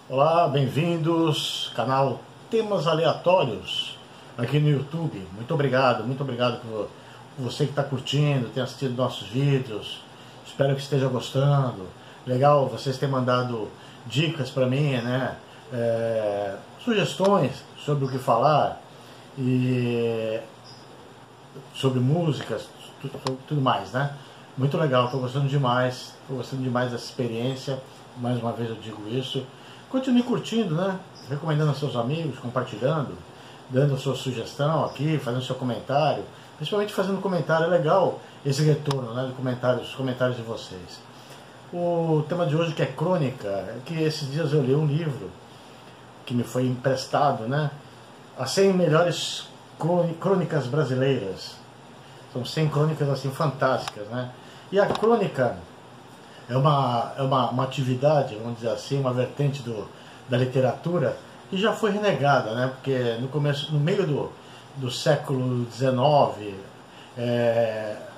Olá, bem-vindos, canal Temas Aleatórios aqui no YouTube. Muito obrigado por você que está curtindo, tem assistido nossos vídeos. Espero que esteja gostando. Legal vocês terem mandado dicas para mim, né? Sugestões sobre o que falar e sobre músicas, tudo mais, né? Muito legal, estou gostando demais dessa experiência. Mais uma vez eu digo isso. Continue curtindo, né? Recomendando aos seus amigos, compartilhando, dando a sua sugestão aqui, fazendo seu comentário. Principalmente fazendo comentário, é legal esse retorno, né, os comentários de vocês. O tema de hoje, que é crônica, é que esses dias eu li um livro que me foi emprestado, né? As 100 melhores crônicas brasileiras. São 100 crônicas assim fantásticas, né? E a crônica é uma atividade, vamos dizer assim, uma vertente da literatura que já foi renegada, né? Porque no meio do século XIX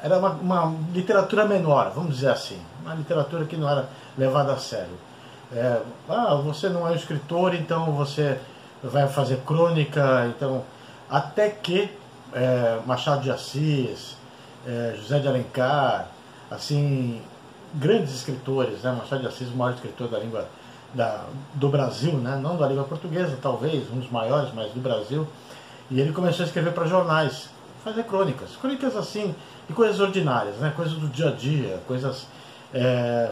era uma literatura menor, vamos dizer assim, uma literatura que não era levada a sério. Você não é um escritor, então você vai fazer crônica, então até que Machado de Assis, José de Alencar, assim, grandes escritores, né? Machado de Assis, o maior escritor da língua do Brasil, né? Não da língua portuguesa, talvez, um dos maiores, mas do Brasil. E ele começou a escrever para jornais, fazer crônicas assim, de coisas ordinárias, né? Coisas do dia a dia, coisas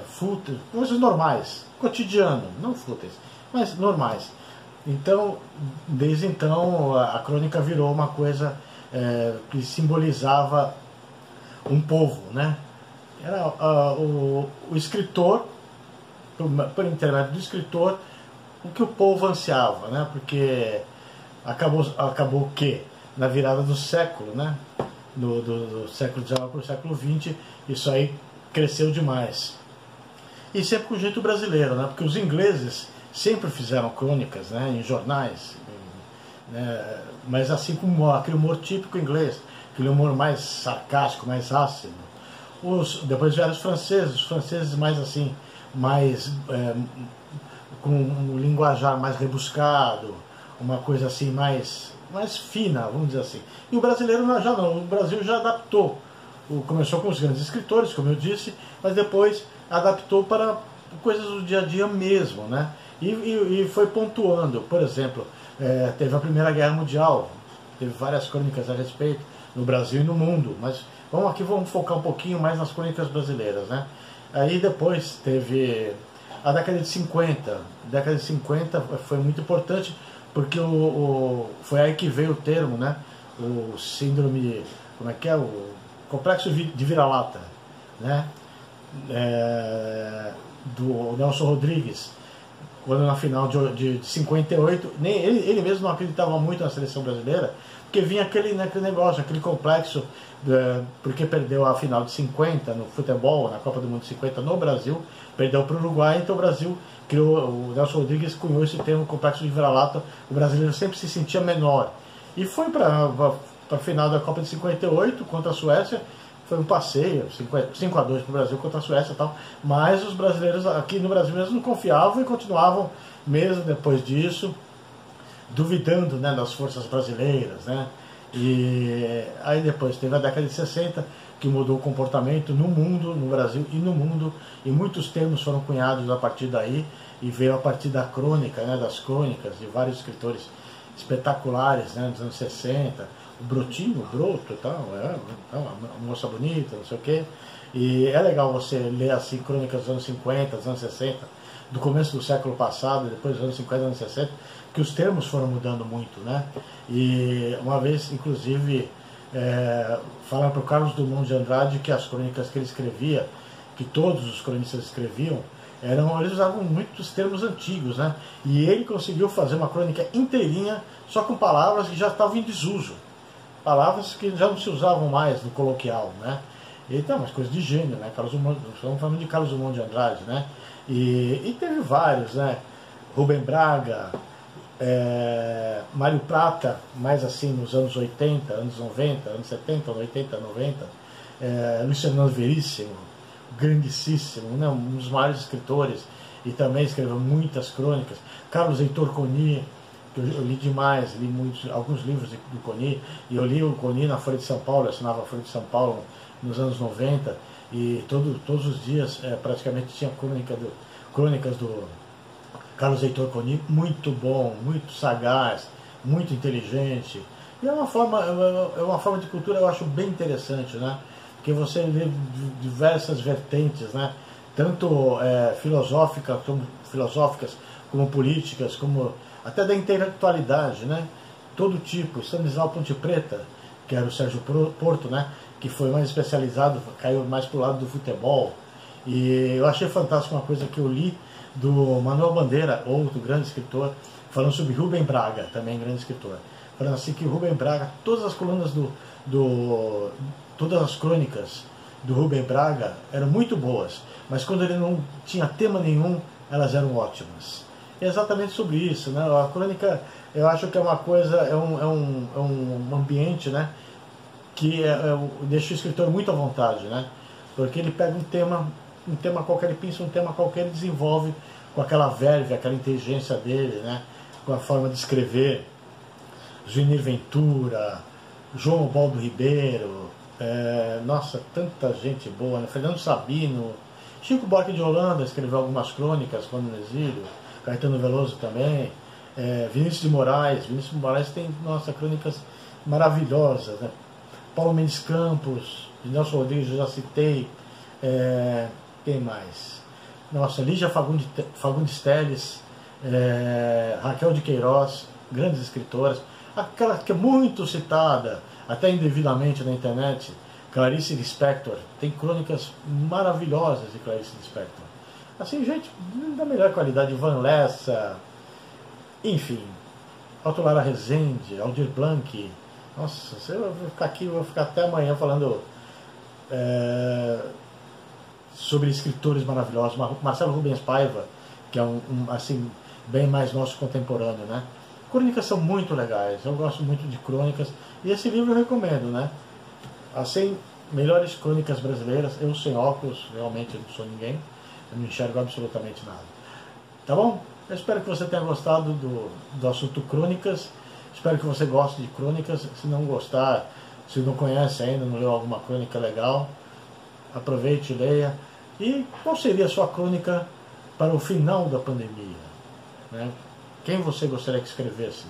fúteis, coisas normais, cotidiano, não fúteis, mas normais. Então, desde então, a crônica virou uma coisa que simbolizava um povo, né? Era o escritor, por intermédio do escritor, o que o povo ansiava, né? Porque acabou que, na virada do século, né? Do século XIX para o século XX, isso aí cresceu demais. E sempre com o jeito brasileiro, né? Porque os ingleses sempre fizeram crônicas, né? Em jornais, né? Mas assim com aquele humor típico inglês, aquele humor mais sarcástico, mais ácido. Depois vieram os franceses mais assim, com um linguajar mais rebuscado, uma coisa assim mais fina, vamos dizer assim. E o brasileiro já não, o Brasil já adaptou. Começou com os grandes escritores, como eu disse, mas depois adaptou para coisas do dia a dia mesmo, né? E foi pontuando. Por exemplo, teve a Primeira Guerra Mundial, teve várias crônicas a respeito no Brasil e no mundo, mas vamos focar um pouquinho mais nas crônicas brasileiras, né? Aí depois teve a década de 50. A década de 50 foi muito importante porque foi aí que veio o termo, né? O síndrome, como é que é? O complexo de vira-lata, né? Do Nelson Rodrigues, quando na final de 58, nem ele mesmo não acreditava muito na seleção brasileira, porque vinha aquele negócio, aquele complexo, porque perdeu a final de 50 no futebol, na Copa do Mundo de 50 no Brasil, perdeu para o Uruguai, então o Brasil o Nelson Rodrigues cunhou esse termo, complexo de vira-lata, o brasileiro sempre se sentia menor. E foi para a final da Copa de 58 contra a Suécia, foi um passeio, 5-2 para o Brasil contra a Suécia e tal, mas os brasileiros aqui no Brasil mesmo não confiavam e continuavam, mesmo depois disso, duvidando, né, das forças brasileiras, né? E aí depois teve a década de 60, que mudou o comportamento no mundo, no Brasil e no mundo, e muitos termos foram cunhados a partir daí, e veio a partir da crônica, né, das crônicas de vários escritores espetaculares, né, dos anos 60, o Brotinho, o Broto e tal, uma moça bonita, não sei o quê. E é legal você ler assim crônicas dos anos 50, dos anos 60, do começo do século passado, depois dos anos 50, anos 60, que os termos foram mudando muito, né? E uma vez, inclusive, falaram para o Carlos Drummond de Andrade que as crônicas que ele escrevia, que todos os cronistas escreviam, eles usavam muitos termos antigos, né? E ele conseguiu fazer uma crônica inteirinha só com palavras que já estavam em desuso, palavras que já não se usavam mais no coloquial, né? Então, umas coisas de gênio, né? Estamos falando de Carlos Drummond de Andrade, né? E teve vários, né? Rubem Braga, Mário Prata, mais assim nos anos 80, anos 90, anos 70, 80, 90, Luiz Fernando Veríssimo, grandíssimo, né? Um dos maiores escritores, e também escreveu muitas crônicas. Carlos Heitor Coni, que eu li demais, li alguns livros do Coni, e eu li o Coni na Folha de São Paulo, eu assinava a Folha de São Paulo nos anos 90, e todos os dias praticamente tinha crônicas do Carlos Heitor Coni, muito bom, muito sagaz, muito inteligente. E é uma forma de cultura, eu acho, bem interessante, né? Porque você lê diversas vertentes, né? Tanto filosóficas, como políticas, como até da intelectualidade, né? Todo tipo. Stanislau Ponte Preta, que era o Sérgio Porto, né? Que foi mais especializado, caiu mais pro lado do futebol. E eu achei fantástico uma coisa que eu li do Manuel Bandeira, outro grande escritor, falando sobre Rubem Braga, também grande escritor. Falando assim que Rubem Braga, todas as colunas todas as crônicas do Rubem Braga eram muito boas, mas quando ele não tinha tema nenhum, elas eram ótimas. É exatamente sobre isso, né? A crônica, eu acho que é uma coisa, é um ambiente, né? Que deixa o escritor muito à vontade, né? Porque ele pega um tema qualquer, ele pensa um tema qualquer e desenvolve com aquela verve, aquela inteligência dele, né? Com a forma de escrever. Junir Ventura, João Baldo Ribeiro, nossa, tanta gente boa, né? Fernando Sabino, Chico Buarque de Holanda escreveu algumas crônicas quando no exílio, Caetano Veloso também, Vinícius de Moraes tem, nossa, crônicas maravilhosas, né? Paulo Mendes Campos, Nelson Rodrigues, eu já citei, quem mais? Nossa, Lígia Fagundes Telles, Raquel de Queiroz, grandes escritoras. Aquela que é muito citada, até indevidamente na internet, Clarice Lispector, tem crônicas maravilhosas de Clarice Lispector. Assim, gente da melhor qualidade, Ivan Lessa, enfim, Otto Lara Rezende, Aldir Blanc. Nossa, eu vou ficar aqui, vou ficar até amanhã falando sobre escritores maravilhosos. Marcelo Rubens Paiva, que é assim, bem mais nosso contemporâneo, né? Crônicas são muito legais, eu gosto muito de crônicas, e esse livro eu recomendo, né? As 100 melhores crônicas brasileiras. Eu sem óculos, realmente eu não sou ninguém, eu não enxergo absolutamente nada. Tá bom? Eu espero que você tenha gostado do assunto crônicas, espero que você goste de crônicas. Se não gostar, se não conhece ainda, não leu alguma crônica legal, aproveite e leia. E qual seria a sua crônica para o final da pandemia, né? Quem você gostaria que escrevesse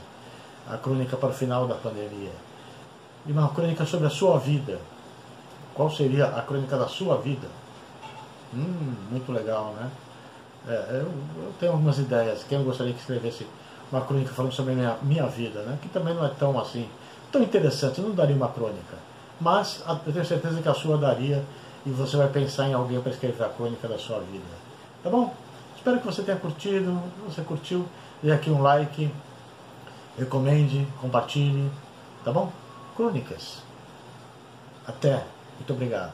a crônica para o final da pandemia? E uma crônica sobre a sua vida. Qual seria a crônica da sua vida? Muito legal, né? Eu tenho algumas ideias. Quem eu gostaria que escrevesse uma crônica falando sobre a minha vida, né? Que também não é tão assim, tão interessante, não daria uma crônica. Mas eu tenho certeza que a sua daria, e você vai pensar em alguém para escrever a crônica da sua vida. Tá bom? Espero que você tenha curtido. Se você curtiu, dê aqui um like, recomende, compartilhe, tá bom? Crônicas. Até. Muito obrigado.